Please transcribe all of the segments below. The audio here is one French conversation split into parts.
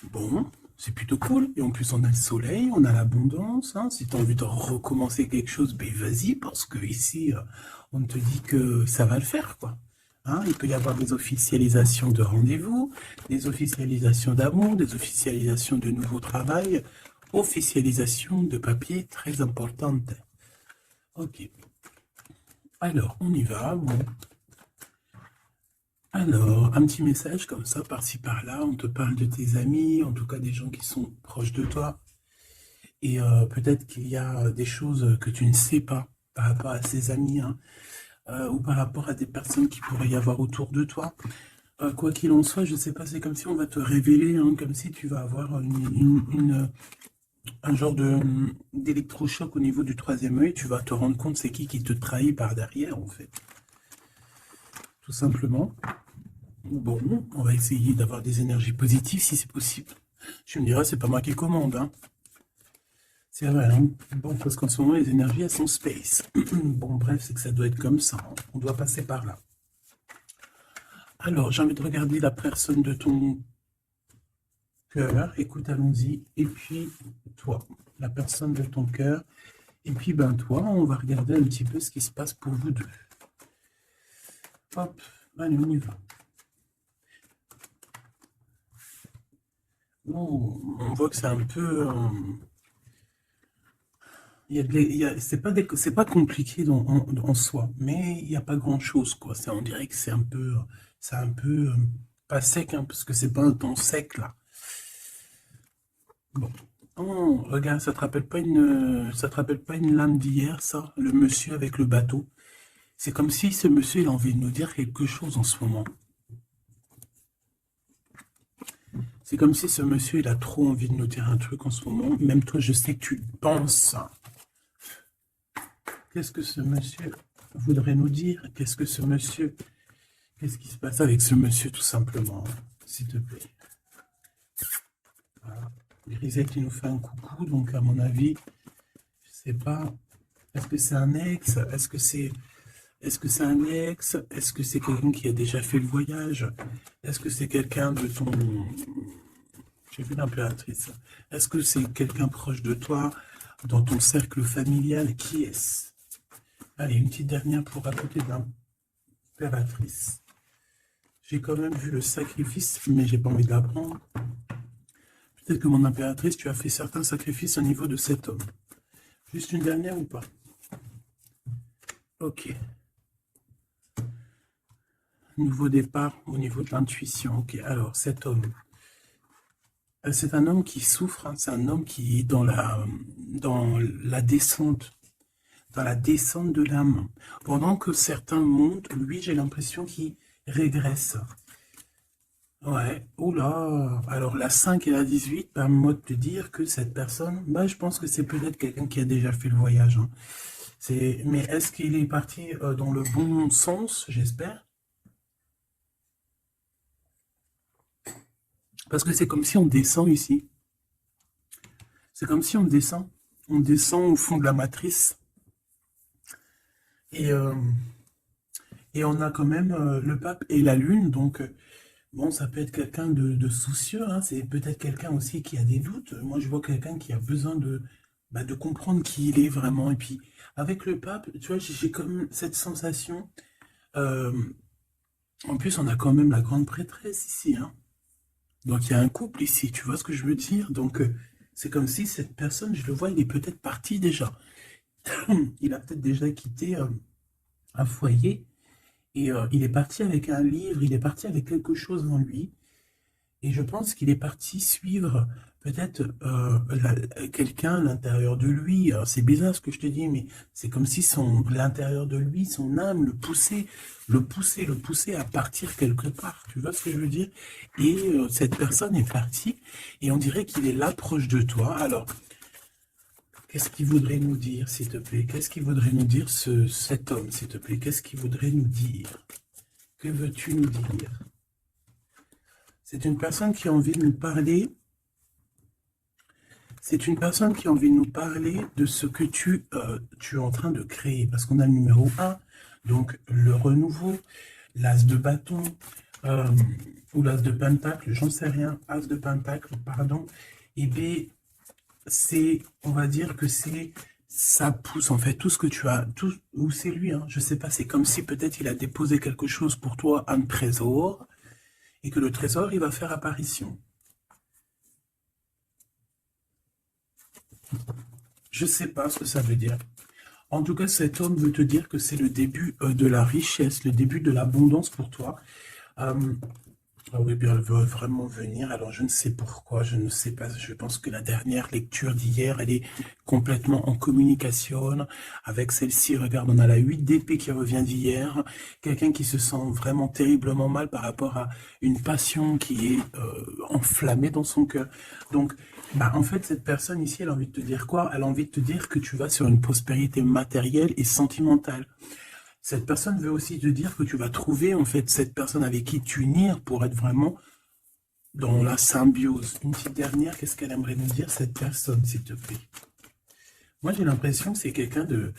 Bon, c'est plutôt cool. Et en plus, on a le soleil, on a l'abondance, hein. Si tu as envie de recommencer quelque chose, ben vas-y, parce que ici, on te dit que ça va le faire, quoi. Hein, il peut y avoir des officialisations de rendez-vous, des officialisations d'amour, des officialisations de nouveau travail, officialisation de papier très importante. Ok. Alors, on y va. Bon. Alors, un petit message comme ça, par-ci, par-là. On te parle de tes amis, en tout cas des gens qui sont proches de toi. Et peut-être qu'il y a des choses que tu ne sais pas par rapport à ces amis, hein, ou par rapport à des personnes qui pourraient y avoir autour de toi. Quoi qu'il en soit, je ne sais pas, c'est comme si on va te révéler, hein, comme si tu vas avoir un genre d'électrochoc au niveau du troisième œil. Tu vas te rendre compte c'est qui te trahit par derrière, en fait. Tout simplement. Bon, on va essayer d'avoir des énergies positives si c'est possible. Tu me diras, c'est pas moi qui commande, hein. C'est vrai, hein. Bon, parce qu'en ce moment, les énergies, elles sont space. Bon, bref, c'est que ça doit être comme ça, hein. On doit passer par là. Alors, j'ai envie de regarder la personne de ton cœur. Écoute, allons-y. Et puis, toi, la personne de ton cœur. Et puis, ben, toi, on va regarder un petit peu ce qui se passe pour vous deux. Hop, allez, on y va. Oh, on voit que c'est un peu... c'est pas compliqué en soi, mais il n'y a pas grand-chose, quoi. On dirait que c'est un peu pas sec, hein, parce que c'est pas un temps sec, là. Bon. Oh, regarde, ça te rappelle pas une lame d'hier, ça? Le monsieur avec le bateau. C'est comme si ce monsieur, il a envie de nous dire quelque chose en ce moment. C'est comme si ce monsieur, il a trop envie de nous dire un truc en ce moment. Même toi, je sais que tu le penses. Qu'est-ce que ce monsieur voudrait nous dire? Qu'est-ce qui se passe avec ce monsieur, tout simplement, s'il te plaît? Voilà. Grisette, il nous fait un coucou, donc à mon avis, je sais pas. Est-ce que c'est un ex? Est-ce que c'est un ex? Est-ce que c'est quelqu'un qui a déjà fait le voyage? Est-ce que c'est quelqu'un de ton... J'ai vu l'impératrice. Est-ce que c'est quelqu'un proche de toi, dans ton cercle familial? Qui est-ce? Allez, une petite dernière pour à côté de l'impératrice. J'ai quand même vu le sacrifice, mais j'ai pas envie de la prendre. Peut-être que mon impératrice, tu as fait certains sacrifices au niveau de cet homme. Juste une dernière ou pas? Ok. Nouveau départ au niveau de l'intuition. Ok, alors cet homme. C'est un homme qui souffre, hein, c'est un homme qui est dans la descente, dans la descente de l'âme. Pendant que certains montent, lui, j'ai l'impression qu'il régresse. Ouais, oula. Alors la 5 et la 18, permets-moi de te dire que cette personne, bah, je pense que c'est peut-être quelqu'un qui a déjà fait le voyage, hein. Mais est-ce qu'il est parti dans le bon sens, j'espère? Parce que c'est comme si on descend ici. C'est comme si on descend. On descend au fond de la matrice. Et, euh, et on a quand même le pape et la lune. Donc, bon, ça peut être quelqu'un de soucieux, hein. C'est peut-être quelqu'un aussi qui a des doutes. Moi, je vois quelqu'un qui a besoin de comprendre qui il est vraiment. Et puis, avec le pape, tu vois, j'ai comme cette sensation. euh, En plus, on a quand même la grande prêtresse ici, hein. Donc, il y a un couple ici, tu vois ce que je veux dire? Donc, c'est comme si cette personne, je le vois, il est peut-être parti déjà. Il a peut-être déjà quitté un foyer et il est parti avec un livre, il est parti avec quelque chose en lui. Et je pense qu'il est parti suivre peut-être quelqu'un à l'intérieur de lui. Alors, c'est bizarre ce que je te dis, mais c'est comme si l'intérieur de lui, son âme, le poussait à partir quelque part. Tu vois ce que je veux dire? Et cette personne est partie et on dirait qu'il est là proche de toi. Alors, qu'est-ce qu'il voudrait nous dire, s'il te plaît? Qu'est-ce qu'il voudrait nous dire, cet homme, s'il te plaît? Qu'est-ce qu'il voudrait nous dire? Que veux-tu nous dire? C'est une personne qui a envie de nous parler. C'est une personne qui a envie de nous parler de ce que tu es en train de créer. Parce qu'on a le numéro 1, donc le renouveau, l'as de bâton, euh, ou l'as de pentacle, j'en sais rien, as de pentacle, pardon, et bien, c'est, on va dire que c'est, ça pousse en fait tout ce que tu as, tout, ou c'est lui, hein, je sais pas, c'est comme si peut-être il a déposé quelque chose pour toi, un trésor, et que le trésor, il va faire apparition. Je sais pas ce que ça veut dire. En tout cas, cet homme veut te dire que c'est le début de la richesse, le début de l'abondance pour toi. Euh, Ah oui, bien, elle veut vraiment venir. Alors, je ne sais pourquoi, je ne sais pas. Je pense que la dernière lecture d'hier, elle est complètement en communication avec celle-ci. Regarde, on a la 8 d'épée qui revient d'hier. Quelqu'un qui se sent vraiment terriblement mal par rapport à une passion qui est enflammée dans son cœur. Donc, bah, en fait, cette personne ici, elle a envie de te dire quoi? Elle a envie de te dire que tu vas sur une prospérité matérielle et sentimentale. Cette personne veut aussi te dire que tu vas trouver en fait cette personne avec qui t'unir pour être vraiment dans la symbiose. Une petite dernière, qu'est-ce qu'elle aimerait nous dire cette personne, s'il te plaît? Moi, j'ai l'impression que c'est quelqu'un de,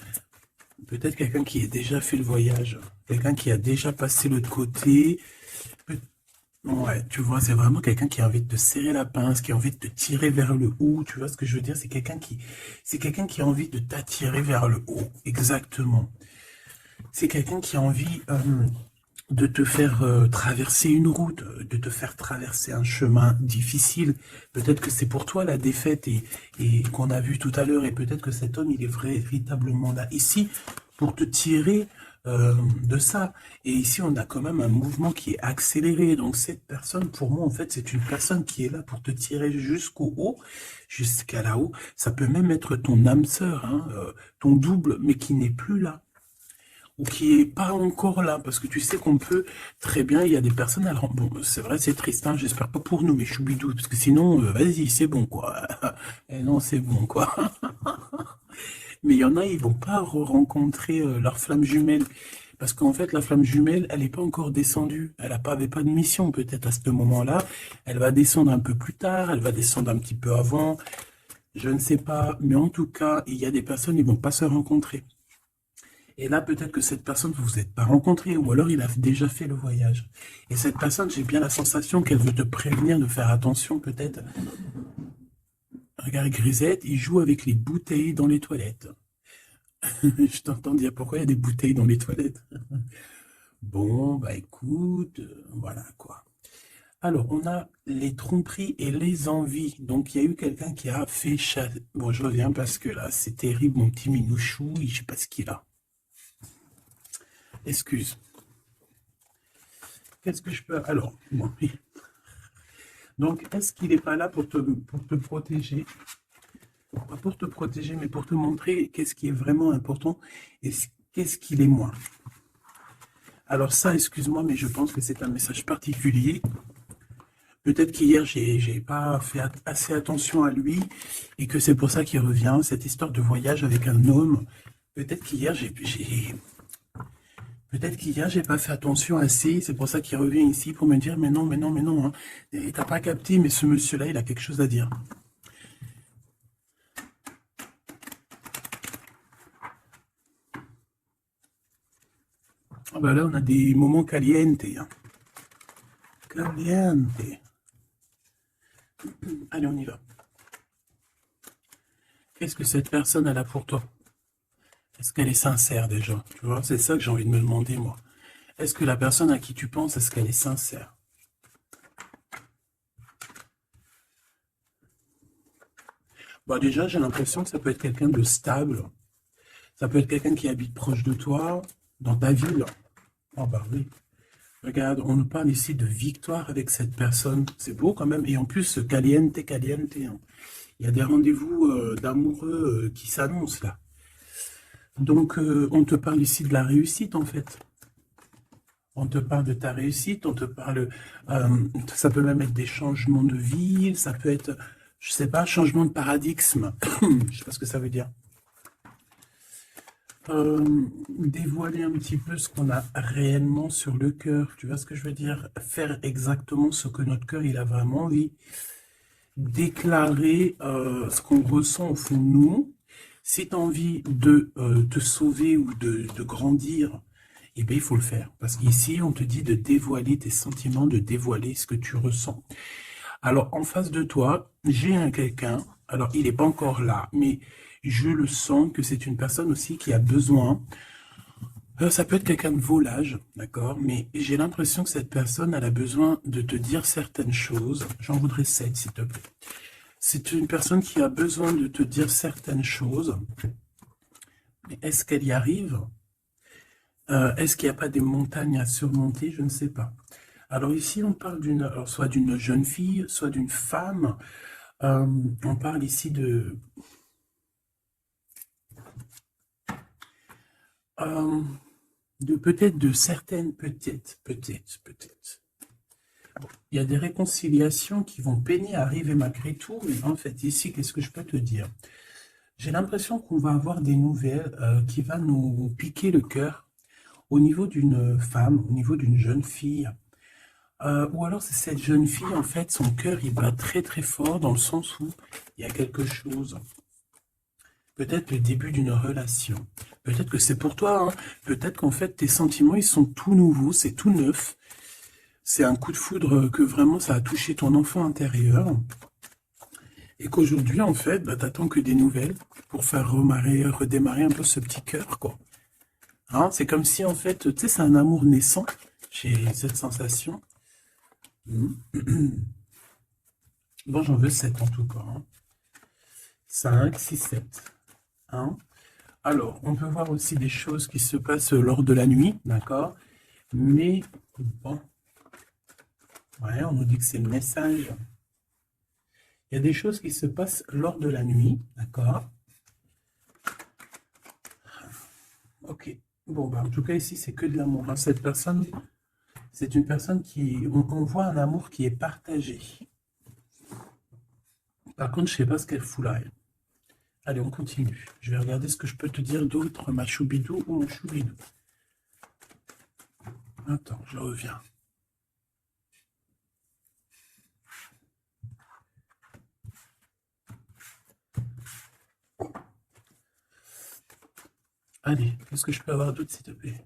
peut-être quelqu'un qui a déjà fait le voyage, quelqu'un qui a déjà passé l'autre côté. Ouais, tu vois, c'est vraiment quelqu'un qui a envie de te serrer la pince, qui a envie de te tirer vers le haut. Tu vois ce que je veux dire? C'est quelqu'un qui a envie de t'attirer vers le haut. Exactement. C'est quelqu'un qui a envie de te faire traverser une route, de te faire traverser un chemin difficile. Peut-être que c'est pour toi la défaite et qu'on a vu tout à l'heure, et peut-être que cet homme, il est véritablement là, ici, pour te tirer de ça. Et ici, on a quand même un mouvement qui est accéléré. Donc cette personne, pour moi, en fait, c'est une personne qui est là pour te tirer jusqu'au haut, jusqu'à là-haut. Ça peut même être ton âme sœur, hein, ton double, mais qui n'est plus là ou qui est pas encore là, parce que tu sais qu'on peut très bien, il y a des personnes, alors bon, c'est vrai, c'est triste, hein, j'espère pas pour nous, mais choubidou, parce que sinon, vas-y, c'est bon, quoi. Et non, c'est bon, quoi. Mais il y en a, ils vont pas rencontrer leur flamme jumelle, parce qu'en fait, la flamme jumelle, elle n'est pas encore descendue, avait pas de mission, peut-être à ce moment-là, elle va descendre un peu plus tard, elle va descendre un petit peu avant, je ne sais pas, mais en tout cas, il y a des personnes, ils vont pas se rencontrer. Et là, peut-être que cette personne, vous vous êtes pas rencontré, ou alors il a déjà fait le voyage. Et cette personne, j'ai bien la sensation qu'elle veut te prévenir de faire attention, peut-être. Regarde, Grisette, il joue avec les bouteilles dans les toilettes. Je t'entends dire pourquoi il y a des bouteilles dans les toilettes. Bon, bah écoute, voilà quoi. Alors, on a les tromperies et les envies. Donc, il y a eu quelqu'un qui a fait Bon, je reviens parce que là, c'est terrible, mon petit minouchou, je sais pas ce qu'il a. Excuse. Qu'est-ce que je peux... Alors, bon, oui. Donc, est-ce qu'il n'est pas là pour te protéger? Pas pour te protéger, mais pour te montrer qu'est-ce qui est vraiment important et qu'est-ce qu'il est moins. Alors ça, excuse-moi, mais je pense que c'est un message particulier. Peut-être qu'hier, j'ai pas fait assez attention à lui et que c'est pour ça qu'il revient, cette histoire de voyage avec un homme. Peut-être qu'hier, Peut-être qu'hier, j'ai pas fait attention assez, c'est pour ça qu'il revient ici pour me dire, mais non, mais non, mais non, hein. Et t'as pas capté, mais ce monsieur-là, il a quelque chose à dire. Ah bah là, on a des moments caliente, hein. Caliente. Allez, on y va. Qu'est-ce que cette personne elle a pour toi? Est-ce qu'elle est sincère déjà? Tu vois, c'est ça que j'ai envie de me demander, moi. Est-ce que la personne à qui tu penses, est-ce qu'elle est sincère? Bah déjà, j'ai l'impression que ça peut être quelqu'un de stable. Ça peut être quelqu'un qui habite proche de toi, dans ta ville. Oh bah oui. Regarde, on nous parle ici de victoire avec cette personne. C'est beau quand même. Et en plus, caliente, caliente, hein. Il y a des rendez-vous d'amoureux qui s'annoncent là. Donc, on te parle ici de la réussite en fait. On te parle de ta réussite, on te parle, ça peut même être des changements de vie, ça peut être, je sais pas, changement de paradigme. Je sais pas ce que ça veut dire. Dévoiler un petit peu ce qu'on a réellement sur le cœur. Tu vois ce que je veux dire? Faire exactement ce que notre cœur il a vraiment envie. Déclarer ce qu'on ressent au fond de nous. Si tu as envie de te sauver ou de grandir, eh bien, il faut le faire. Parce qu'ici, on te dit de dévoiler tes sentiments, de dévoiler ce que tu ressens. Alors, en face de toi, j'ai un quelqu'un, alors il n'est pas encore là, mais je le sens que c'est une personne aussi qui a besoin. Ça peut être quelqu'un de volage, d'accord, mais j'ai l'impression que cette personne, elle a besoin de te dire certaines choses. J'en voudrais 7, s'il te plaît. C'est une personne qui a besoin de te dire certaines choses. Mais est-ce qu'elle y arrive? Est-ce qu'il n'y a pas des montagnes à surmonter? Je ne sais pas. Alors ici, on parle soit d'une jeune fille, soit d'une femme. On parle ici euh, de peut-être de certaines, peut-être. Il y a des réconciliations qui vont peiner à arriver malgré tout, mais en fait, ici, qu'est-ce que je peux te dire? J'ai l'impression qu'on va avoir des nouvelles qui vont nous piquer le cœur au niveau d'une femme, au niveau d'une jeune fille. Ou alors c'est cette jeune fille, en fait, son cœur, il bat très très fort dans le sens où il y a quelque chose. Peut-être le début d'une relation. Peut-être que c'est pour toi, hein. Peut-être qu'en fait, tes sentiments, ils sont tout nouveaux, c'est tout neuf. C'est un coup de foudre que vraiment ça a touché ton enfant intérieur. Et qu'aujourd'hui, en fait, bah, t'attends que des nouvelles pour faire redémarrer un peu ce petit cœur, quoi. Hein, c'est comme si, en fait, tu sais, c'est un amour naissant. J'ai cette sensation. Bon, j'en veux 7 en tout cas. Hein. 5, 6, 7. Hein. Alors, on peut voir aussi des choses qui se passent lors de la nuit, d'accord? Mais, bon, ouais, on nous dit que c'est le message. Il y a des choses qui se passent lors de la nuit, d'accord? Ok. Bon, bah, en tout cas, ici, c'est que de l'amour. Hein. Cette personne, c'est une personne qui... On voit un amour qui est partagé. Par contre, je ne sais pas ce qu'elle fout là. Allez, on continue. Je vais regarder ce que je peux te dire d'autre, ma choubidou ou mon choubidou. Attends, je reviens. Allez, qu'est-ce que je peux avoir d'autre, s'il te plaît?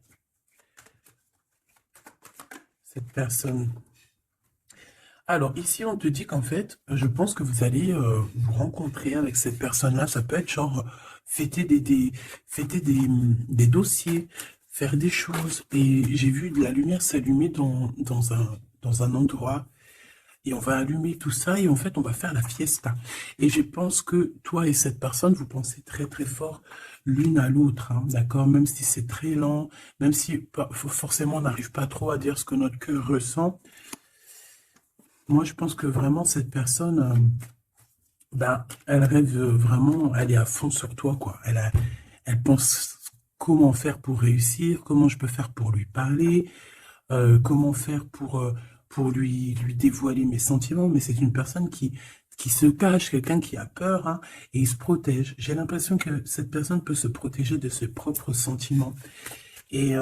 Cette personne. Alors, ici, on te dit qu'en fait, je pense que vous allez vous rencontrer avec cette personne-là. Ça peut être genre fêter fêter des dossiers, faire des choses. Et j'ai vu de la lumière s'allumer dans un endroit. Et on va allumer tout ça et en fait, on va faire la fiesta. Et je pense que toi et cette personne, vous pensez très très fort l'une à l'autre, hein, d'accord? Même si c'est très lent, même si forcément on n'arrive pas trop à dire ce que notre cœur ressent. Moi, je pense que vraiment cette personne, ben, elle rêve vraiment, elle est à fond sur toi, quoi. Elle pense comment faire pour réussir, comment je peux faire pour lui parler, comment faire pour lui dévoiler mes sentiments, mais c'est une personne qui se cache, quelqu'un qui a peur, hein, et il se protège. J'ai l'impression que cette personne peut se protéger de ses propres sentiments. Et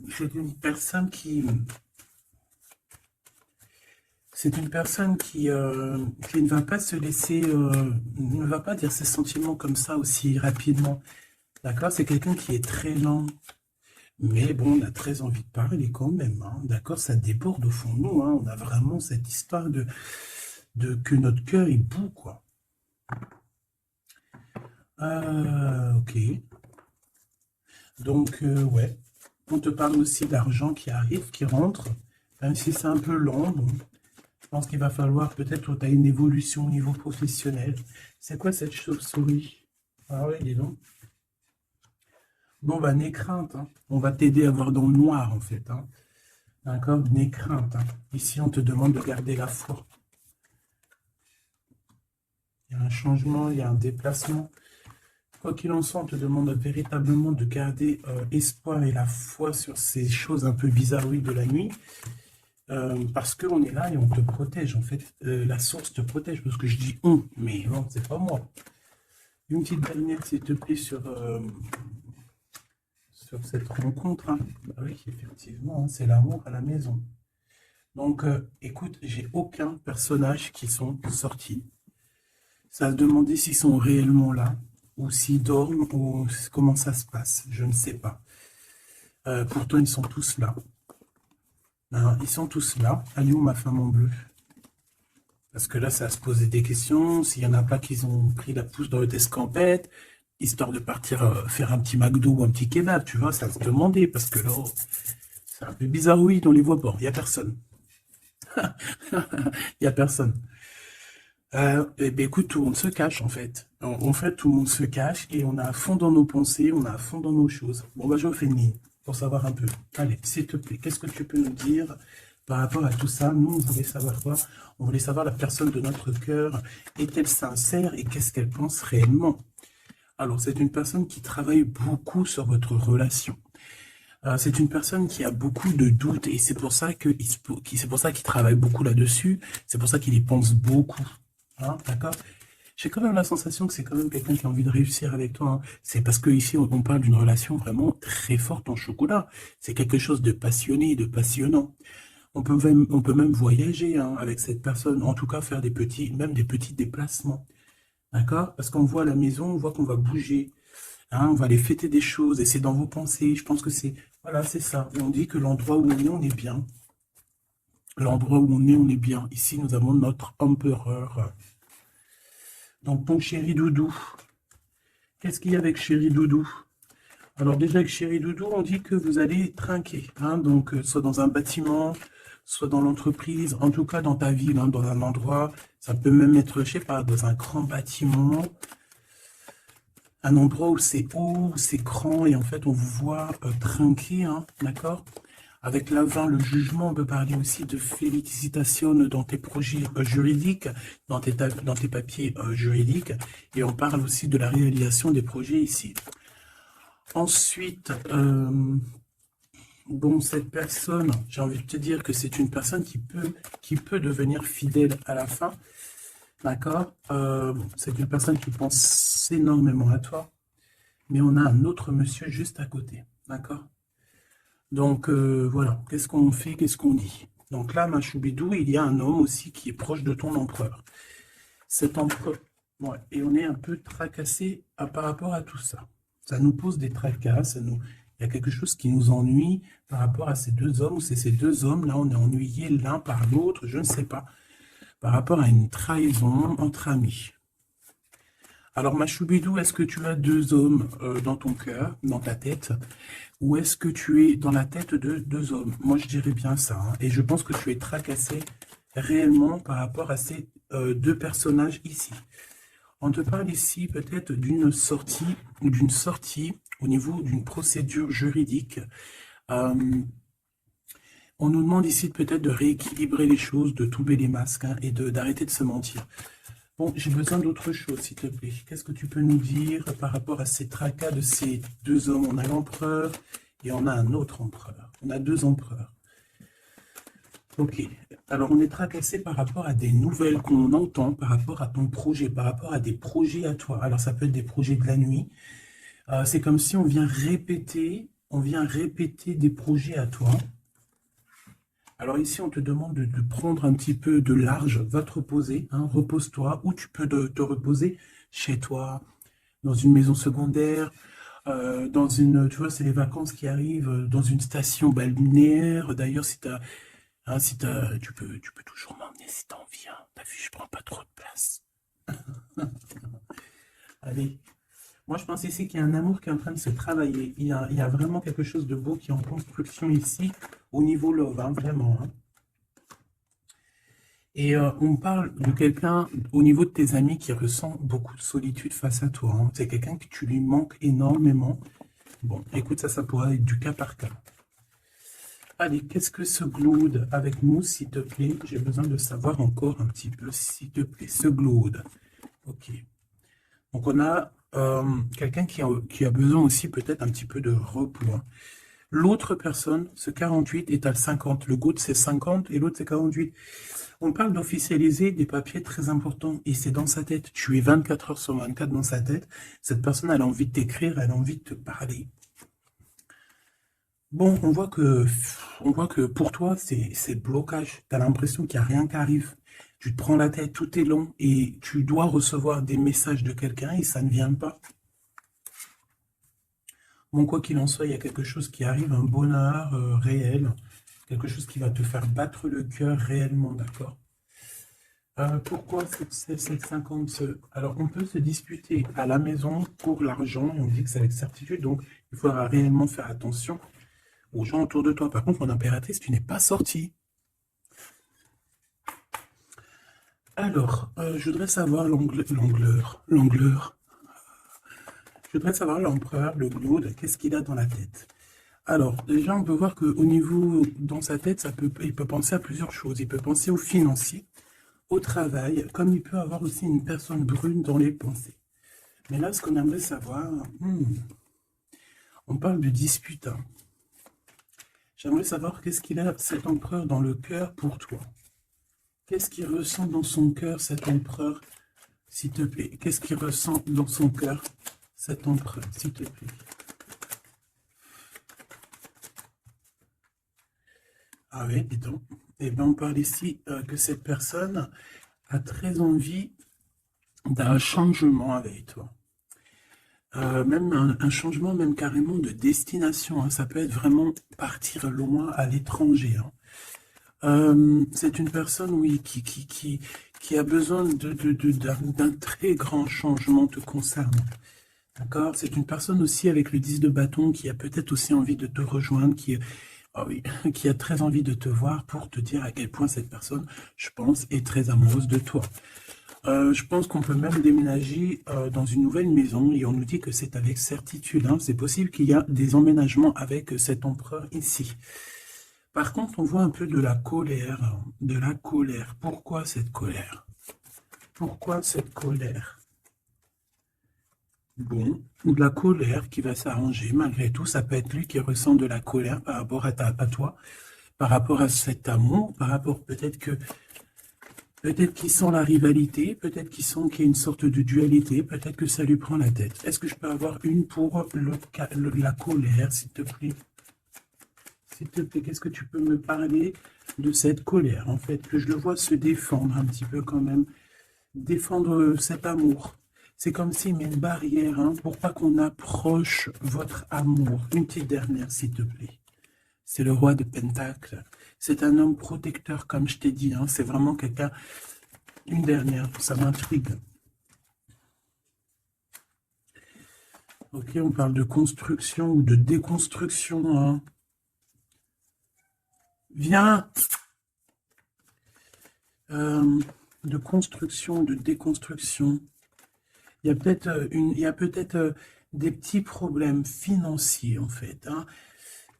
c'est une personne qui... C'est une personne qui ne va pas se laisser, ne va pas dire ses sentiments comme ça aussi rapidement. D'accord? C'est quelqu'un qui est très lent. Mais bon, on a très envie de parler quand même, hein. D'accord, ça déborde au fond de nous, hein. On a vraiment cette histoire de que notre cœur il bout, quoi. Ok. Donc, ouais. On te parle aussi d'argent qui arrive, qui rentre, même si c'est un peu lent. Donc, je pense qu'il va falloir peut-être que tu as une évolution au niveau professionnel. C'est quoi cette chauve-souris? Ah oui, dis donc. Bon, bah, n'aie crainte, hein. On va t'aider à voir dans le noir, en fait, hein. D'accord? N'aie crainte, hein. Ici, on te demande de garder la foi. Il y a un changement, il y a un déplacement. Quoi qu'il en soit, on te demande véritablement de garder espoir et la foi sur ces choses un peu bizarroïdes de la nuit. Parce qu'on est là et on te protège. En fait, la source te protège. Parce que je dis on, mais non, c'est pas moi. Une petite dernière, s'il te plaît, sur cette rencontre. Hein. Bah oui, effectivement, hein, c'est l'amour à la maison. Donc, écoute, j'ai aucun personnage qui sont sortis. Ça a demandé s'ils sont réellement là, ou s'ils dorment, ou comment ça se passe. Je ne sais pas. Pourtant, ils sont tous là. Hein, ils sont tous là. Elle est où ma femme en bleu? Parce que là, ça va se poser des questions. S'il y en a pas qui ont pris la pousse dans le escampette, histoire de partir faire un petit McDo ou un petit kebab, tu vois, ça va se demander. Parce que là, oh, c'est un peu bizarre, oui, on les voit pas. Il n'y a personne. Il n'y a personne. Eh ben, écoute, tout le monde se cache en fait. En fait, tout le monde se cache et on a à fond dans nos pensées, on a à fond dans nos choses. Bon, bah, je refais une ligne pour savoir un peu. Allez, s'il te plaît, qu'est-ce que tu peux nous dire par rapport à tout ça? Nous, on voulait savoir quoi? On voulait savoir la personne de notre cœur. Est-elle sincère et qu'est-ce qu'elle pense réellement? Alors, c'est une personne qui travaille beaucoup sur votre relation. C'est une personne qui a beaucoup de doutes et c'est pour ça c'est pour ça qu'il travaille beaucoup là-dessus. C'est pour ça qu'il y pense beaucoup. Hein, d'accord? J'ai quand même la sensation que c'est quand même quelqu'un qui a envie de réussir avec toi. Hein. C'est parce que ici on parle d'une relation vraiment très forte en chocolat. C'est quelque chose de passionné, de passionnant. On peut même voyager hein, avec cette personne. En tout cas, faire même des petits déplacements. D'accord? Parce qu'on voit à la maison, on voit qu'on va bouger. Hein, on va aller fêter des choses et c'est dans vos pensées. Je pense que voilà, c'est ça. Et on dit que l'endroit où on est bien. L'endroit où on est bien. Ici, nous avons notre empereur. Donc, ton chéri doudou. Qu'est-ce qu'il y a avec chéri doudou? Alors, déjà, avec chéri doudou, on dit que vous allez trinquer. Hein, donc, soit dans un bâtiment, soit dans l'entreprise, en tout cas dans ta ville, hein, dans un endroit. Ça peut même être, je sais pas, dans un grand bâtiment. Un endroit où c'est haut, où c'est grand, et en fait, on vous voit trinquer, hein, d'accord? Avec l'avant, le jugement, on peut parler aussi de félicitations dans tes projets juridiques, dans tes papiers juridiques, et on parle aussi de la réalisation des projets ici. Ensuite, bon, cette personne, j'ai envie de te dire que c'est une personne qui peut devenir fidèle à la fin, d'accord? C'est une personne qui pense énormément à toi, mais on a un autre monsieur juste à côté, d'accord? Donc, voilà, qu'est-ce qu'on fait, qu'est-ce qu'on dit? Donc là, Machoubidou, il y a un homme aussi qui est proche de ton empereur. Cet empereur, ouais, et on est un peu tracassé par rapport à tout ça. Ça nous pose des tracas, il y a quelque chose qui nous ennuie par rapport à ces deux hommes, ou c'est ces deux hommes, là, on est ennuyés l'un par l'autre, je ne sais pas, par rapport à une trahison entre amis. Alors, Machoubidou, est-ce que tu as deux hommes dans ton cœur, dans ta tête? Ou est-ce que tu es dans la tête de deux hommes? Moi, je dirais bien ça. Hein. Et je pense que tu es tracassé réellement par rapport à ces deux personnages ici. On te parle ici peut-être d'une sortie ou d'une sortie au niveau d'une procédure juridique. On nous demande ici peut-être de rééquilibrer les choses, de tomber les masques hein, et d'arrêter de se mentir. Bon, j'ai besoin d'autre chose, s'il te plaît. Qu'est-ce que tu peux nous dire par rapport à ces tracas de ces deux hommes? On a l'empereur et on a un autre empereur. On a deux empereurs. Ok. Alors, on est tracassé par rapport à des nouvelles qu'on entend, par rapport à ton projet, par rapport à des projets à toi. Alors, ça peut être des projets de la nuit. C'est comme si on vient répéter des projets à toi. Alors ici, on te demande de prendre un petit peu de large, va te reposer, hein, repose-toi, ou tu peux te reposer chez toi, dans une maison secondaire, dans une, tu vois, c'est les vacances qui arrivent, dans une station balnéaire. D'ailleurs, tu peux toujours m'emmener si t'en viens. T'as vu, je prends pas trop de place. Allez. Moi, je pense ici qu'il y a un amour qui est en train de se travailler. Il y a vraiment quelque chose de beau qui est en construction ici, au niveau love, hein, vraiment. Hein. Et on parle de quelqu'un, au niveau de tes amis, qui ressent beaucoup de solitude face à toi. Hein. C'est quelqu'un que tu lui manques énormément. Bon, écoute, ça pourra être du cas par cas. Allez, qu'est-ce que ce glaude avec nous, s'il te plaît? J'ai besoin de savoir encore un petit peu, s'il te plaît. Ce glaude. Ok. Donc, on a quelqu'un qui a besoin aussi peut-être un petit peu de repos. Hein. L'autre personne, ce 48, est à 50. Le GOAT, c'est 50 et l'autre, c'est 48. On parle d'officialiser des papiers très importants et c'est dans sa tête. Tu es 24 heures sur 24 dans sa tête. Cette personne, elle a envie de t'écrire, elle a envie de te parler. Bon, on voit que pour toi, c'est blocage. Tu as l'impression qu'il n'y a rien qui arrive. Tu te prends la tête, tout est long et tu dois recevoir des messages de quelqu'un et ça ne vient pas. Bon, quoi qu'il en soit, il y a quelque chose qui arrive, un bonheur réel, quelque chose qui va te faire battre le cœur réellement, d'accord? Pourquoi cette 50? Alors, on peut se disputer à la maison pour l'argent, on dit que c'est avec certitude, donc il faudra réellement faire attention aux gens autour de toi. Par contre, mon impératrice, tu n'es pas sortie. Alors, je voudrais savoir l'angleur. Je voudrais savoir l'empereur, le Glaude, qu'est-ce qu'il a dans la tête? Alors, déjà, on peut voir qu'au niveau, dans sa tête, il peut penser à plusieurs choses. Il peut penser au financier, au travail, comme il peut avoir aussi une personne brune dans les pensées. Mais là, ce qu'on aimerait savoir, on parle de dispute, hein. J'aimerais savoir qu'est-ce qu'il a, cet empereur, dans le cœur pour toi. Qu'est-ce qu'il ressent dans son cœur, cet empereur, s'il te plaît? Qu'est-ce qu'il ressent dans son cœur, cet empereur, s'il te plaît? Ah oui, dis donc. Eh bien, on parle ici que cette personne a très envie d'un changement avec toi. Même un changement, même carrément de destination, hein. Ça peut être vraiment partir loin à l'étranger, hein. C'est une personne, oui, qui a besoin d'un très grand changement te concernant. D'accord? C'est une personne aussi avec le 10 de bâton qui a peut-être aussi envie de te rejoindre, ah oui, qui a très envie de te voir pour te dire à quel point cette personne, je pense, est très amoureuse de toi. Je pense qu'on peut même déménager dans une nouvelle maison et on nous dit que c'est avec certitude, hein. C'est possible qu'il y a des emménagements avec cet empereur ici. Par contre, on voit un peu de la colère, hein. De la colère. Pourquoi cette colère? Pourquoi cette colère? Bon, de la colère qui va s'arranger malgré tout. Ça peut être lui qui ressent de la colère par rapport à toi, par rapport à cet amour, par rapport peut-être qu'il sent la rivalité, peut-être qu'il sent qu'il y a une sorte de dualité, peut-être que ça lui prend la tête. Est-ce que je peux avoir une pour la colère, s'il te plaît? S'il te plaît, qu'est-ce que tu peux me parler de cette colère, en fait, que je le vois se défendre un petit peu quand même, défendre cet amour. C'est comme s'il met une barrière, hein, pour pas qu'on approche votre amour. Une petite dernière, s'il te plaît. C'est le roi de Pentacle. C'est un homme protecteur, comme je t'ai dit, hein. C'est vraiment quelqu'un... Une dernière, ça m'intrigue. Ok, on parle de construction ou de déconstruction, hein. Viens. De construction, de déconstruction. Il y a peut-être des petits problèmes financiers, en fait, hein.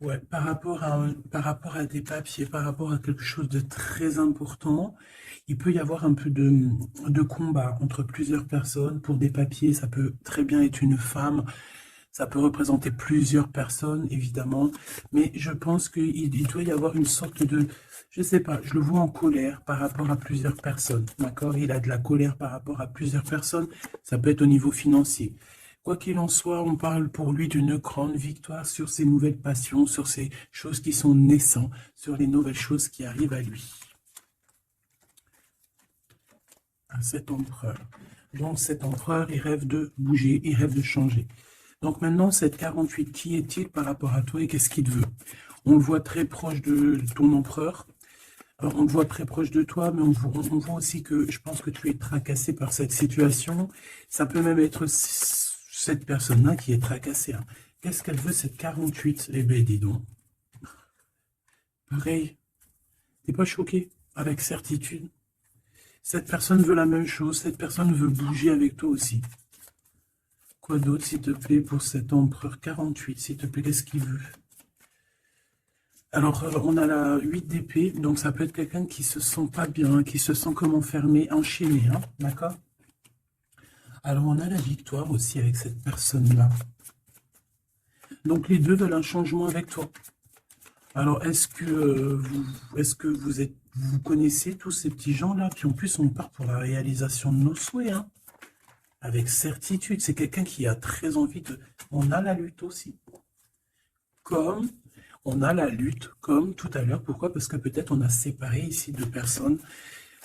Ouais, par rapport à des papiers, par rapport à quelque chose de très important, il peut y avoir un peu de combat entre plusieurs personnes. Pour des papiers, ça peut très bien être une femme, ça peut représenter plusieurs personnes, évidemment, mais je pense qu'il doit y avoir une sorte de, je sais pas, je le vois en colère par rapport à plusieurs personnes, d'accord? Il a de la colère par rapport à plusieurs personnes, ça peut être au niveau financier. Quoi qu'il en soit, on parle pour lui d'une grande victoire sur ses nouvelles passions, sur ces choses qui sont naissantes, sur les nouvelles choses qui arrivent à lui. À cet empereur. Donc cet empereur, il rêve de bouger, il rêve de changer. Donc maintenant, cette 48, qui est-il par rapport à toi et qu'est-ce qu'il veut? On le voit très proche de ton empereur. On le voit très proche de toi, mais on voit aussi que je pense que tu es tracassé par cette situation. Ça peut même être cette personne-là qui est tracassée, hein. Qu'est-ce qu'elle veut, cette 48? Eh bien, dis donc. Pareil. T'es pas choqué? Avec certitude. Cette personne veut la même chose. Cette personne veut bouger avec toi aussi. Quoi d'autre, s'il te plaît, pour cet empereur 48, s'il te plaît, qu'est-ce qu'il veut? Alors, on a la 8 d'épée, donc ça peut être quelqu'un qui se sent pas bien, qui se sent comme enfermé, enchaîné, hein, d'accord? Alors, on a la victoire aussi avec cette personne-là. Donc, les deux veulent un changement avec toi. Alors, est-ce que vous connaissez tous ces petits gens-là qui, en plus, on part pour la réalisation de nos souhaits, hein? Avec certitude, c'est quelqu'un qui a très envie de... On a la lutte aussi. Comme on a la lutte, comme tout à l'heure. Pourquoi? Parce que peut-être on a séparé ici deux personnes.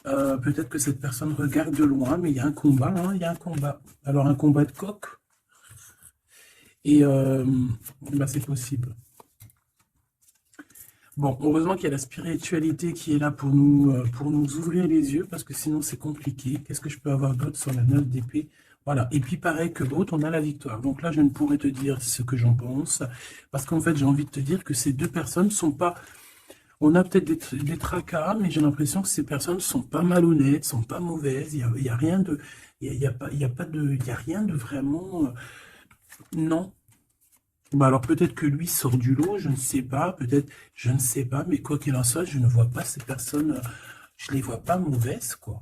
Peut-être que cette personne regarde de loin, mais il y a un combat, hein, il y a un combat. Alors un combat de coq. Et bah, c'est possible. Bon, heureusement qu'il y a la spiritualité qui est là pour nous ouvrir les yeux, parce que sinon c'est compliqué. Qu'est-ce que je peux avoir d'autre sur la 9 d'épée? Voilà. Et puis pareil que l'autre, on a la victoire. Donc là, je ne pourrais te dire ce que j'en pense, parce qu'en fait, j'ai envie de te dire que ces deux personnes sont pas... On a peut-être des tracas, mais j'ai l'impression que ces personnes sont pas malhonnêtes, sont pas mauvaises. Il y a rien de... il y a pas de... Il y a rien de vraiment... non. Bah alors peut-être que lui sort du lot, je ne sais pas, peut-être, je ne sais pas, mais quoi qu'il en soit, je ne vois pas ces personnes, je les vois pas mauvaises, quoi.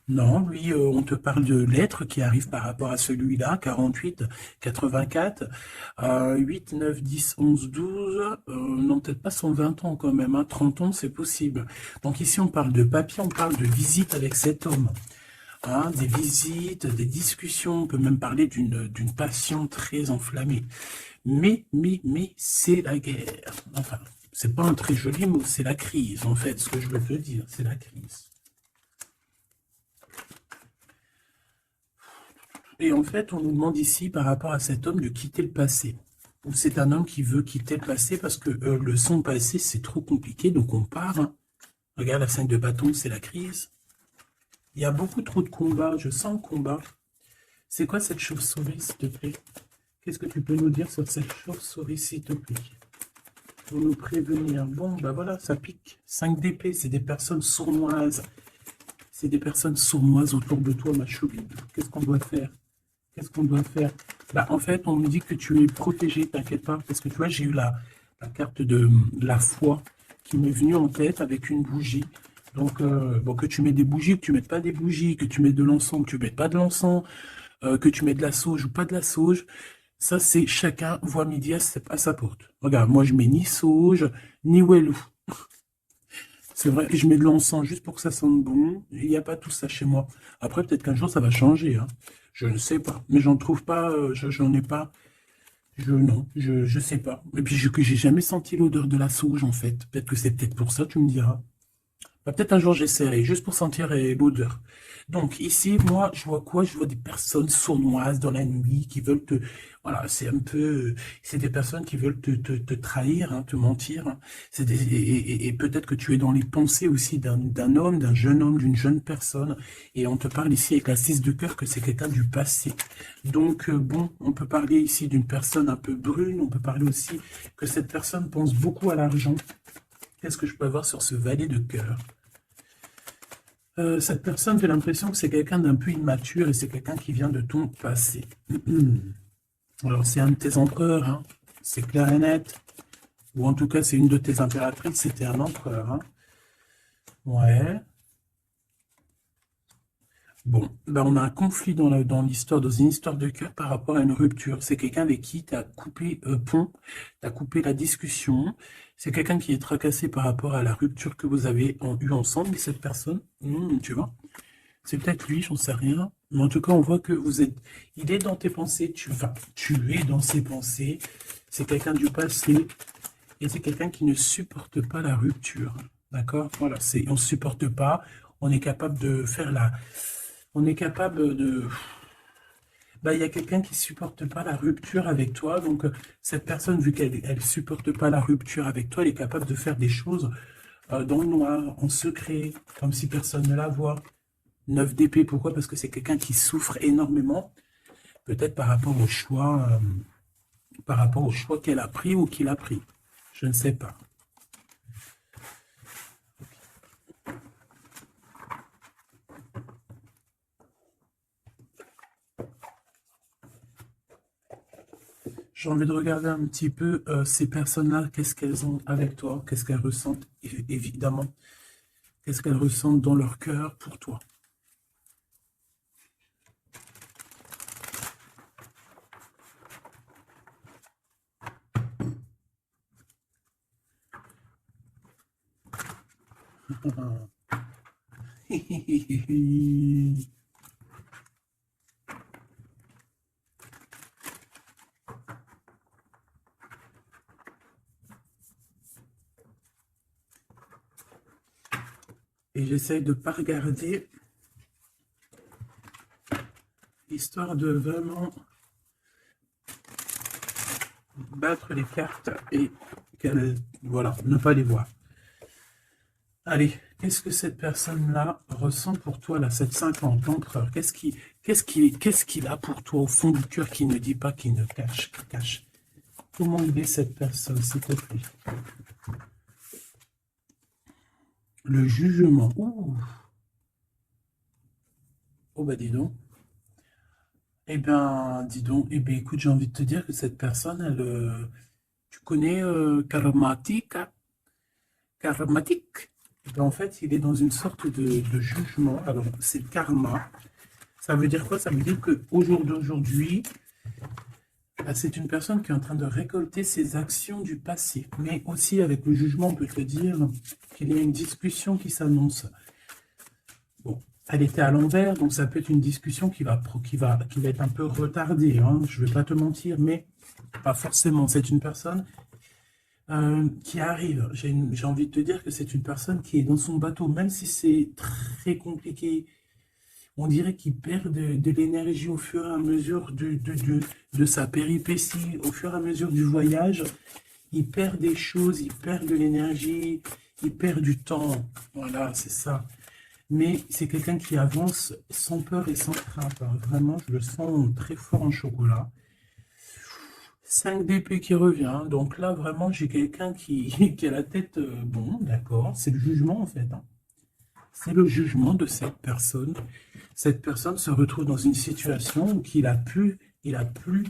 Non, lui, on te parle de l'être qui arrive par rapport à celui-là, 48, 84, 8, 9, 10, 11, 12, non, peut-être pas 120 ans quand même, hein, 30 ans, c'est possible. Donc ici, on parle de papier, on parle de visite avec cet homme. Hein, des visites, des discussions, on peut même parler d'une passion très enflammée. Mais, c'est la guerre. Enfin, c'est pas un très joli mot, c'est la crise, en fait, ce que je veux te dire, c'est la crise. Et en fait, on nous demande ici, par rapport à cet homme, de quitter le passé. Ou c'est un homme qui veut quitter le passé parce que le son passé, c'est trop compliqué, donc on part. Hein. Regarde, la 5 de bâton, c'est la crise. Il y a beaucoup trop de combats, je sens le combat. C'est quoi cette chauve-souris, s'il te plaît? Qu'est-ce que tu peux nous dire sur cette chauve-souris, s'il te plaît? Pour nous prévenir. Bon, bah voilà, ça pique. 5 d'épée, c'est des personnes sournoises. C'est des personnes sournoises autour de toi, ma chouine. Qu'est-ce qu'on doit faire? Qu'est-ce qu'on doit faire? Bah, en fait, on me dit que tu es protégé, t'inquiète pas, parce que tu vois, j'ai eu la carte de la foi qui m'est venue en tête avec une bougie. Donc, bon, que tu mets des bougies, que tu ne mettes pas des bougies, que tu mets de l'encens, que tu ne mettes pas de l'encens, que tu mets de la sauge ou pas de la sauge, ça, c'est chacun voit midi à sa porte. Regarde, moi, je mets ni sauge, ni wellou. C'est vrai que je mets de l'encens juste pour que ça sente bon. Il n'y a pas tout ça chez moi. Après, peut-être qu'un jour, ça va changer. Hein. Je ne sais pas. Mais j'en trouve pas, j'en ai pas. Non, je sais pas. Et puis, que j'ai jamais senti l'odeur de la sauge, en fait. Peut-être que c'est peut-être pour ça, tu me diras. Bah, peut-être un jour j'essaierai, juste pour sentir l'odeur. Donc ici, moi, je vois quoi? Je vois des personnes sournoises dans la nuit qui veulent te... Voilà, c'est un peu... C'est des personnes qui veulent te trahir, hein, te mentir. Hein. Et peut-être que tu es dans les pensées aussi d'un homme, d'un jeune homme, d'une jeune personne. Et on te parle ici avec la 6 de cœur que c'est quelqu'un du passé. Donc, bon, on peut parler ici d'une personne un peu brune. On peut parler aussi que cette personne pense beaucoup à l'argent. Qu'est-ce que je peux avoir sur ce valet de cœur? Cette personne, j'ai l'impression que c'est quelqu'un d'un peu immature et c'est quelqu'un qui vient de ton passé. Alors, c'est un de tes empereurs, hein. C'est clair et net. Ou en tout cas, c'est une de tes impératrices, c'était un empereur. Hein. Ouais. Bon, ben on a un conflit dans l'histoire, dans une histoire de cœur par rapport à une rupture. C'est quelqu'un avec qui tu as coupé pont, tu as coupé la discussion. C'est quelqu'un qui est tracassé par rapport à la rupture que vous avez eue ensemble, mais cette personne, tu vois. C'est peut-être lui, j'en sais rien. Mais en tout cas, on voit que vous êtes. Il est dans tes pensées, tu es dans ses pensées. C'est quelqu'un du passé. Et c'est quelqu'un qui ne supporte pas la rupture. D'accord? Voilà, on ne supporte pas. On est capable de faire la. On est capable de. Bah, il y a quelqu'un qui ne supporte pas la rupture avec toi. Donc, cette personne, vu qu'elle ne supporte pas la rupture avec toi, elle est capable de faire des choses dans le noir, en secret, comme si personne ne la voit. 9 d'épée, pourquoi? Parce que c'est quelqu'un qui souffre énormément, peut-être par rapport au choix qu'elle a pris ou qu'il a pris. Je ne sais pas. J'ai envie de regarder un petit peu ces personnes-là, qu'est-ce qu'elles ont avec toi, qu'est-ce qu'elles ressentent, évidemment, qu'est-ce qu'elles ressentent dans leur cœur pour toi. Et j'essaye de ne pas regarder, histoire de vraiment battre les cartes et voilà, ne pas les voir. Allez, qu'est-ce que cette personne-là ressent pour toi, là, cette 50 l'empereur? Qu'est-ce qu'il a pour toi au fond du cœur qui ne dit pas, qui ne cache, qui cache? Comment il est cette personne, s'il te plaît? Le jugement. Ouh. Oh bah dis donc. Eh ben, dis donc. Eh ben, écoute, j'ai envie de te dire que cette personne, tu connais karmatique, hein? Karmatique. Eh ben, en fait, il est dans une sorte de jugement. Alors, c'est le karma. Ça veut dire quoi? Ça veut dire qu'au jour d'aujourd'hui, c'est une personne qui est en train de récolter ses actions du passé. Mais aussi, avec le jugement, on peut te dire qu'il y a une discussion qui s'annonce. Bon, elle était à l'envers, donc ça peut être une discussion qui va être un peu retardée, hein, je ne vais pas te mentir, mais pas forcément. C'est une personne qui arrive. J'ai envie de te dire que c'est une personne qui est dans son bateau, même si c'est très compliqué. On dirait qu'il perd de l'énergie au fur et à mesure de sa péripétie, au fur et à mesure du voyage. Il perd des choses, il perd de l'énergie, il perd du temps. Voilà, c'est ça. Mais c'est quelqu'un qui avance sans peur et sans crainte, hein. Vraiment, je le sens très fort en chocolat. 5 d'épée qui revient. Donc là, vraiment, j'ai quelqu'un qui a la tête... bon, d'accord, c'est le jugement en fait, hein. C'est le jugement de cette personne. Cette personne se retrouve dans une situation où il a plus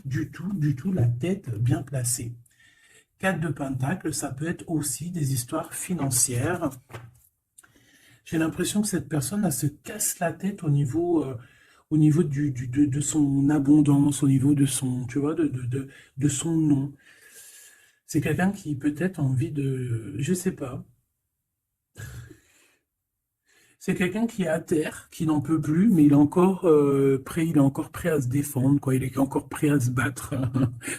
du tout la tête bien placée. 4 de Pentacle, ça peut être aussi des histoires financières. J'ai l'impression que cette personne, elle se casse la tête au niveau de son abondance, au niveau de son, tu vois, de son nom. C'est quelqu'un qui peut-être a envie de, je sais pas, c'est quelqu'un qui est à terre, qui n'en peut plus, mais il est encore prêt à se défendre, quoi. Il est encore prêt à se battre.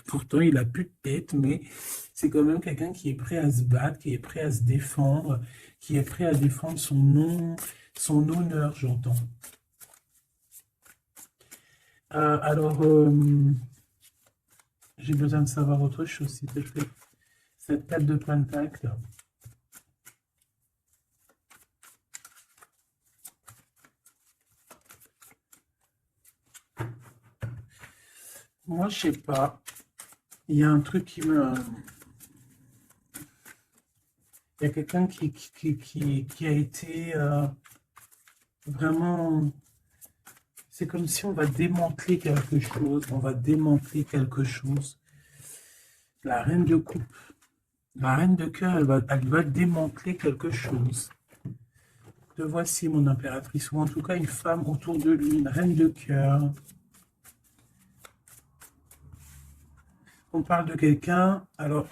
Pourtant, il a plus de tête, mais c'est quand même quelqu'un qui est prêt à se battre, qui est prêt à se défendre, qui est prêt à défendre son nom, son honneur, j'entends. Alors, j'ai besoin de savoir autre chose, s'il te plaît. Cette table de pentacle. Moi, je sais pas. Il y a un truc qui me... Il y a quelqu'un qui a été vraiment... C'est comme si on va démanteler quelque chose. On va démanteler quelque chose. La reine de coupe. La reine de cœur, elle va démanteler quelque chose. Te voici, mon impératrice, ou en tout cas une femme autour de lui, une reine de cœur. On parle de quelqu'un, alors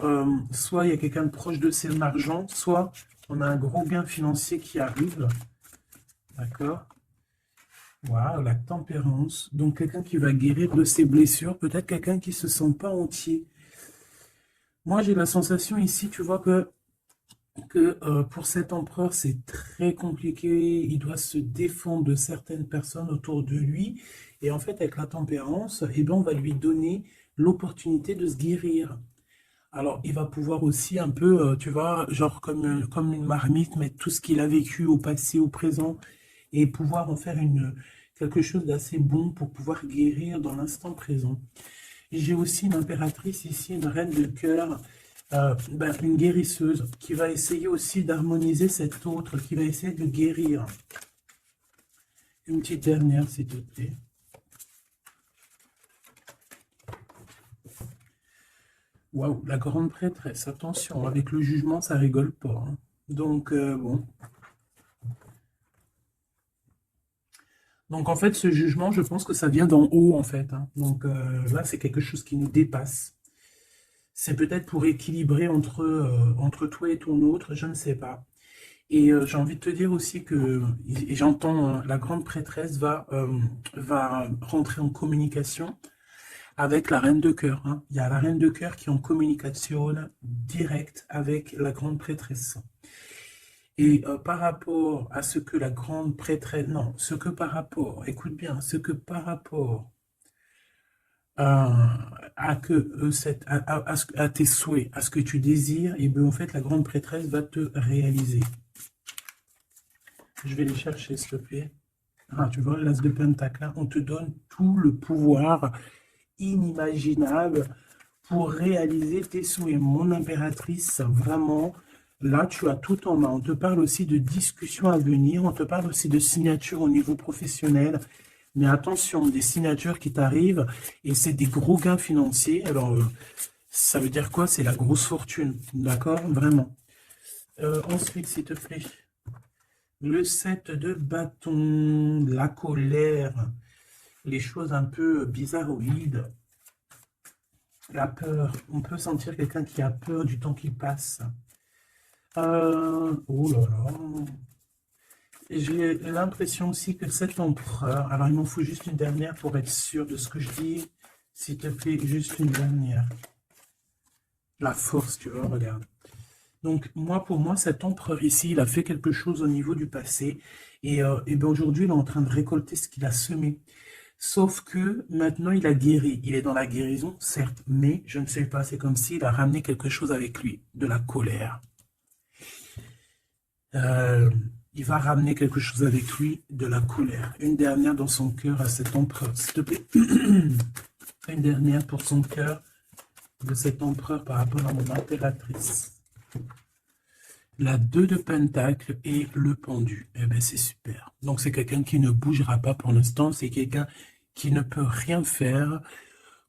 soit il y a quelqu'un de proche de son argent, soit on a un gros gain financier qui arrive. D'accord? Waouh, la tempérance. Donc quelqu'un qui va guérir de ses blessures, peut-être quelqu'un qui ne se sent pas entier. Moi, j'ai la sensation ici, tu vois, que pour cet empereur, c'est très compliqué. Il doit se défendre de certaines personnes autour de lui. Et en fait, avec la tempérance, eh ben, on va lui donner l'opportunité de se guérir. Alors, il va pouvoir aussi un peu, tu vois, genre comme une marmite, mettre tout ce qu'il a vécu au passé, au présent, et pouvoir en faire quelque chose d'assez bon pour pouvoir guérir dans l'instant présent. J'ai aussi une impératrice ici, une reine de cœur, une guérisseuse, qui va essayer aussi d'harmoniser cet autre, qui va essayer de guérir. Une petite dernière, s'il te plaît. Waouh, la grande prêtresse, attention, avec le jugement, ça rigole pas, hein. Donc, bon. Donc, en fait, ce jugement, je pense que ça vient d'en haut, en fait, hein. Donc, là, c'est quelque chose qui nous dépasse. C'est peut-être pour équilibrer entre toi et ton autre, je ne sais pas. Et j'ai envie de te dire aussi que, et j'entends, la grande prêtresse va rentrer en communication avec la reine de cœur, hein. Il y a la reine de cœur qui est en communication directe avec la grande prêtresse. Et par rapport à ce que la grande prêtresse, non, ce que par rapport, écoute bien, ce que par rapport à tes souhaits, à ce que tu désires, et bien en fait, la grande prêtresse va te réaliser. Je vais les chercher, s'il te plaît. Ah, tu vois, l'as de Pentacle, on te donne tout le pouvoir inimaginable pour réaliser tes souhaits. Mon impératrice, vraiment, là, tu as tout en main. On te parle aussi de discussions à venir, on te parle aussi de signatures au niveau professionnel. Mais attention, des signatures qui t'arrivent, et c'est des gros gains financiers. Alors, ça veut dire quoi? C'est la grosse fortune, d'accord? Vraiment. Ensuite, s'il te plaît, le 7 de bâton, la colère, les choses un peu bizarroïdes, la peur. On peut sentir quelqu'un qui a peur du temps qui passe. Oh là là. J'ai l'impression aussi que cet empereur, alors il m'en faut juste une dernière pour être sûr de ce que je dis. S'il te plaît, juste une dernière. La force, tu vois, regarde. Donc, pour moi, cet empereur ici, il a fait quelque chose au niveau du passé. Et ben aujourd'hui, il est en train de récolter ce qu'il a semé. Sauf que maintenant, il a guéri. Il est dans la guérison, certes, mais je ne sais pas, c'est comme s'il a ramené quelque chose avec lui, de la colère. Il va ramener quelque chose avec lui, de la colère. Une dernière dans son cœur à cet empereur, s'il te plaît. Une dernière pour son cœur de cet empereur par rapport à mon impératrice. La 2 de Pentacle et le pendu. Eh bien, c'est super. Donc, c'est quelqu'un qui ne bougera pas pour l'instant. C'est quelqu'un qui ne peut rien faire.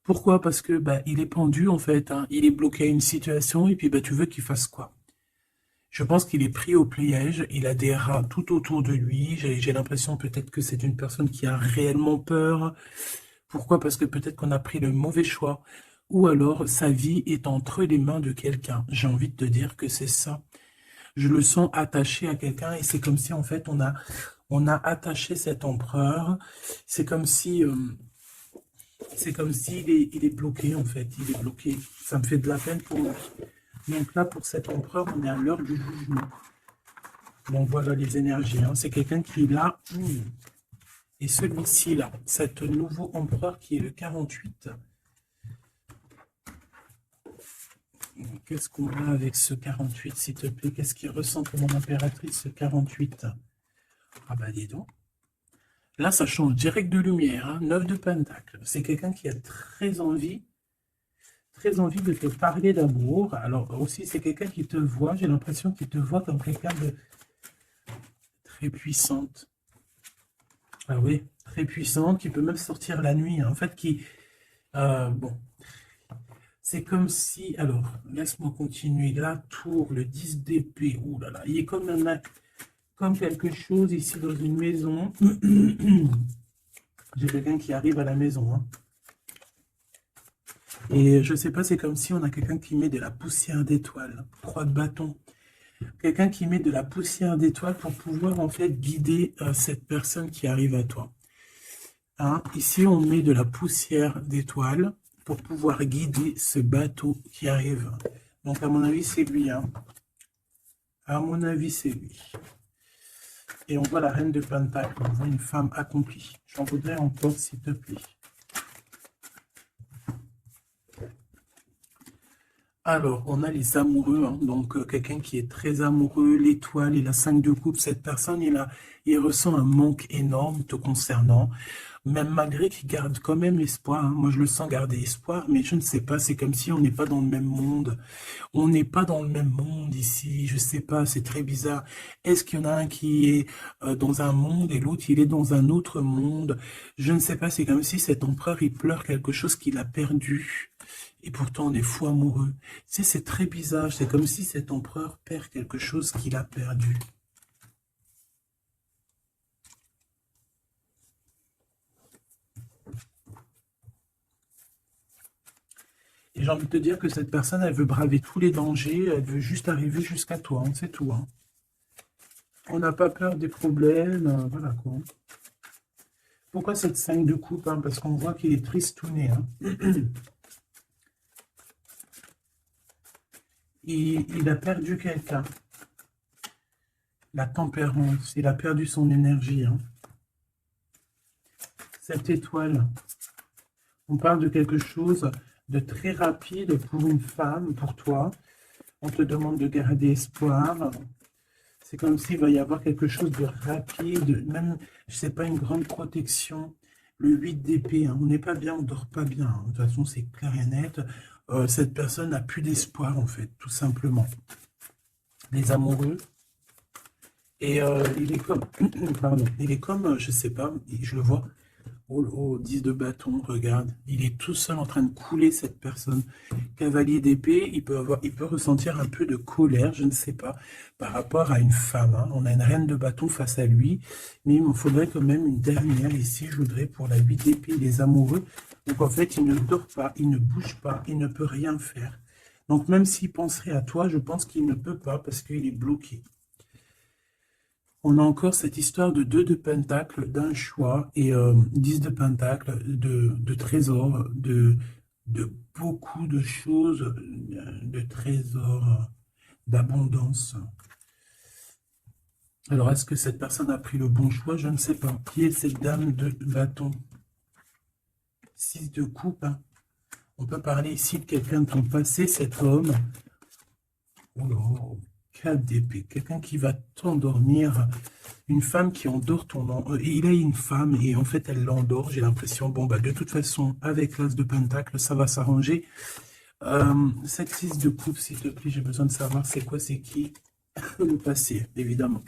Pourquoi? Parce que il est pendu, en fait. Hein. Il est bloqué à une situation et puis tu veux qu'il fasse quoi? Je pense qu'il est pris au piège. Il a des rats tout autour de lui. J'ai l'impression peut-être que c'est une personne qui a réellement peur. Pourquoi? Parce que peut-être qu'on a pris le mauvais choix. Ou alors, sa vie est entre les mains de quelqu'un. J'ai envie de te dire que c'est ça. Je le sens attaché à quelqu'un et c'est comme si en fait on a attaché cet empereur. C'est comme si il est bloqué en fait. Il est bloqué. Ça me fait de la peine pour lui. Donc là pour cet empereur on est à l'heure du jugement. Donc voilà les énergies. Hein. C'est quelqu'un qui est là. Et celui-ci là, cet nouveau empereur qui est le 48. Qu'est-ce qu'on a avec ce 48, s'il te plaît? Qu'est-ce qu'il ressent pour mon impératrice, ce 48? Ah bah dis donc. Là, ça change direct de lumière. Hein. 9 de Pentacle. C'est quelqu'un qui a très envie de te parler d'amour. Alors aussi, c'est quelqu'un qui te voit. J'ai l'impression qu'il te voit comme quelqu'un de très puissante. Ah oui, très puissante, qui peut même sortir la nuit. Hein. En fait, bon. C'est comme si, alors, laisse-moi continuer. La tour, le 10 d'épée, ouh là là, il est comme quelque chose ici dans une maison. J'ai quelqu'un qui arrive à la maison. Hein. Et je sais pas, c'est comme si on a quelqu'un qui met de la poussière d'étoile. 3 de bâton. Quelqu'un qui met de la poussière d'étoile pour pouvoir en fait guider cette personne qui arrive à toi. Hein. Ici, on met de la poussière d'étoile pour pouvoir guider ce bateau qui arrive. Donc, à mon avis, c'est lui. Hein. À mon avis, c'est lui. Et on voit la reine de Pentacle. On voit une femme accomplie. J'en voudrais encore, s'il te plaît. Alors, on a les amoureux. Hein. Donc, quelqu'un qui est très amoureux, l'étoile et la 5 de coupe. Cette personne, il ressent un manque énorme te concernant. Même malgré qu'il garde quand même espoir, hein. Moi je le sens garder espoir, mais je ne sais pas, c'est comme si on n'est pas dans le même monde. On n'est pas dans le même monde ici, je sais pas, c'est très bizarre. Est-ce qu'il y en a un qui est dans un monde et l'autre il est dans un autre monde? Je ne sais pas, c'est comme si cet empereur il pleure quelque chose qu'il a perdu. Et pourtant on est fou amoureux. Tu sais, c'est très bizarre, c'est comme si cet empereur perd quelque chose qu'il a perdu. Et j'ai envie de te dire que cette personne, elle veut braver tous les dangers, elle veut juste arriver jusqu'à toi, hein, c'est tout. Hein. On n'a pas peur des problèmes, voilà quoi. Pourquoi cette 5 de coupe? Hein, parce qu'on voit qu'il est tristouné. Hein. Il a perdu quelqu'un. La tempérance, il a perdu son énergie. Hein. Cette étoile, On parle de quelque chose de très rapide pour une femme, pour toi. On te demande de garder espoir. C'est comme s'il va y avoir quelque chose de rapide, même, je sais pas, une grande protection. Le 8 d'épée, hein, on n'est pas bien, on dort pas bien, hein. De toute façon, c'est clair et net. Cette personne n'a plus d'espoir, en fait, tout simplement. Les amoureux. Et il est comme, pardon, il est comme, je sais pas, je le vois, au 10 de bâton, regarde, il est tout seul en train de couler cette personne. Cavalier d'épée, il peut ressentir un peu de colère, je ne sais pas, par rapport à une femme, hein. On a une reine de bâton face à lui, mais il me faudrait quand même une dernière ici, je voudrais pour la 8 d'épée, les amoureux. Donc en fait, il ne dort pas, il ne bouge pas, il ne peut rien faire. Donc même s'il penserait à toi, je pense qu'il ne peut pas parce qu'il est bloqué. On a encore cette histoire de 2 de pentacle, d'un choix, et 10 de pentacle, de trésors, de beaucoup de choses, de trésors, d'abondance. Alors, est-ce que cette personne a pris le bon choix? Je ne sais pas. Qui est cette dame de bâton? 6 de coupe, hein. On peut parler ici de quelqu'un de ton passé, cet homme. Oh là, 4 d'épée, quelqu'un qui va t'endormir. Une femme qui endort il a une femme et en fait elle l'endort, j'ai l'impression. Bon bah de toute façon, avec l'as de pentacle, ça va s'arranger. Cette 6 de coupe, s'il te plaît, j'ai besoin de savoir c'est quoi, c'est qui. Le passé, évidemment.